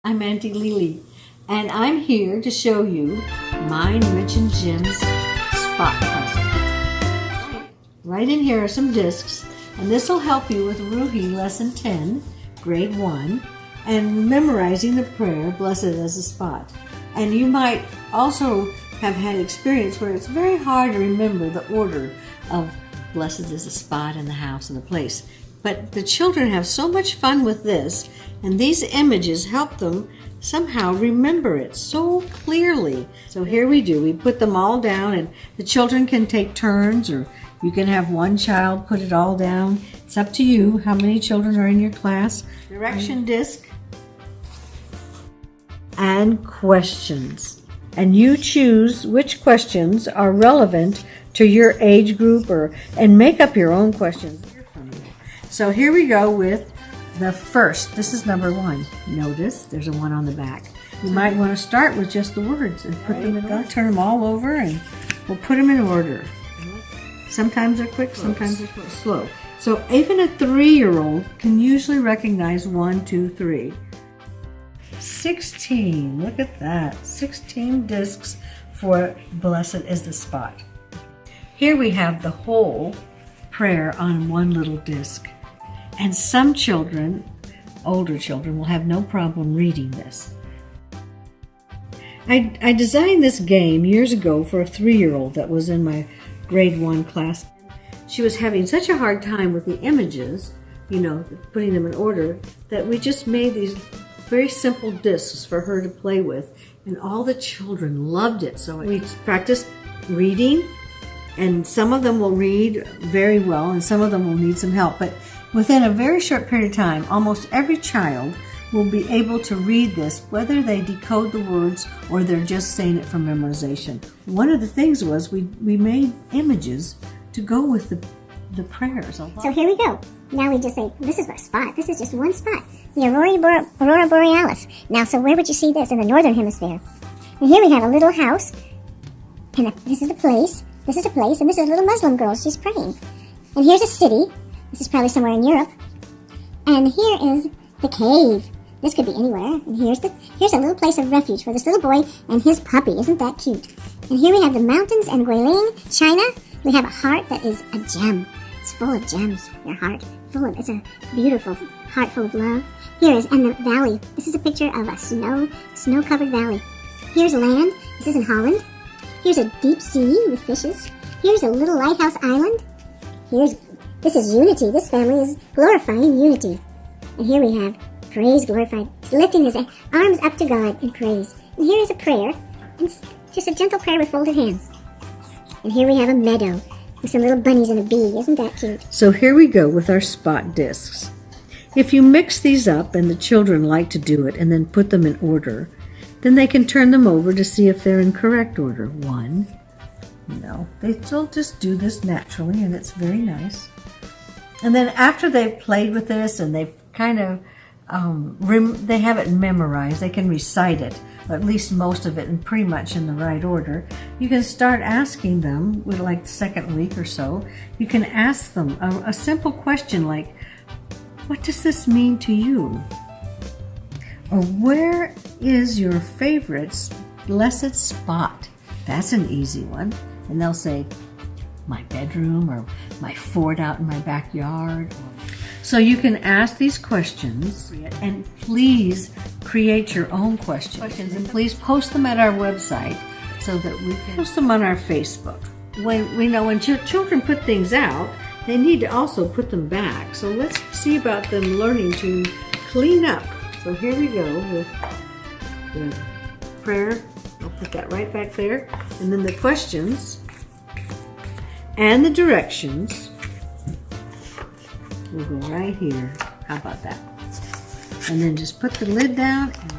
I'm Auntie Lili, and I'm here to show you Mine, Rich, and Jim's spot puzzle. Right in here are some discs, and this will help you with Ruhi Lesson 10, Grade 1, and memorizing the prayer, Blessed is the Spot. And you might also have had experience where it's very hard to remember the order of Blessed is the Spot and the house and the place. But the children have so much fun with this, and these images help them somehow remember it so clearly. So here we do. We put them all down, and the children can take turns, or you can have one child put it all down. It's up to you how many children are in your class. Direction disc and questions. And you choose which questions are relevant to your age group, and make up your own questions. So here we go with the first. This is number 1. Notice there's a 1 on the back. You might want to start with just the words and put them in order. Turn them all over and we'll put them in order. Sometimes they're quick, sometimes they're slow. So even a 3-year-old can usually recognize 1, 2, 3. 16, look at that. 16 discs for Blessed is the Spot. Here we have the whole prayer on one little disc. And some children, older children, will have no problem reading this. I designed this game years ago for a 3-year-old that was in my grade 1 class. She was having such a hard time with the images, putting them in order, that we just made these very simple discs for her to play with, and all the children loved it. So we practiced reading, and some of them will read very well, and some of them will need some help. But within a very short period of time, almost every child will be able to read this, whether they decode the words or they're just saying it from memorization. One of the things was we made images to go with the prayers. So here we go. Now we just say, this is a spot. This is just one spot. The Aurora Borealis. Now, so where would you see this? In the northern hemisphere. And here we have a little house. And this is the place. This is a place. And this is a little Muslim girl. She's praying. And here's a city. This is probably somewhere in Europe. And here is the cave. This could be anywhere. And here's a little place of refuge for this little boy and his puppy. Isn't that cute? And here we have the mountains and Guilin, China. We have a heart that is a gem. It's full of gems. Your heart. It's a beautiful heart full of love. And the valley. This is a picture of a snow-covered valley. Here's land. This is in Holland. Here's a deep sea with fishes. Here's a little lighthouse island. This is unity. This family is glorifying unity. And here we have praise glorified. He's lifting his arms up to God in praise. And here is a prayer. It's just a gentle prayer with folded hands. And here we have a meadow with some little bunnies and a bee. Isn't that cute? So here we go with our spot discs. If you mix these up, and the children like to do it, and then put them in order, then they can turn them over to see if they're in correct order. 1. No, they still just do this naturally, and it's very nice. And then after they've played with this and they've kind of, they have it memorized, they can recite it, or at least most of it, and pretty much in the right order, you can start asking them, with like the second week or so, you can ask them a simple question like, what does this mean to you? Or where is your favorite blessed spot? That's an easy one. And they'll say, my bedroom, or my fort out in my backyard. So you can ask these questions, and please create your own questions, and please post them at our website so that we can post them on our Facebook. When children put things out, they need to also put them back. So let's see about them learning to clean up. So here we go with the prayer. I'll put that right back there. And then the questions and the directions will go right here. How about that? And then just put the lid down and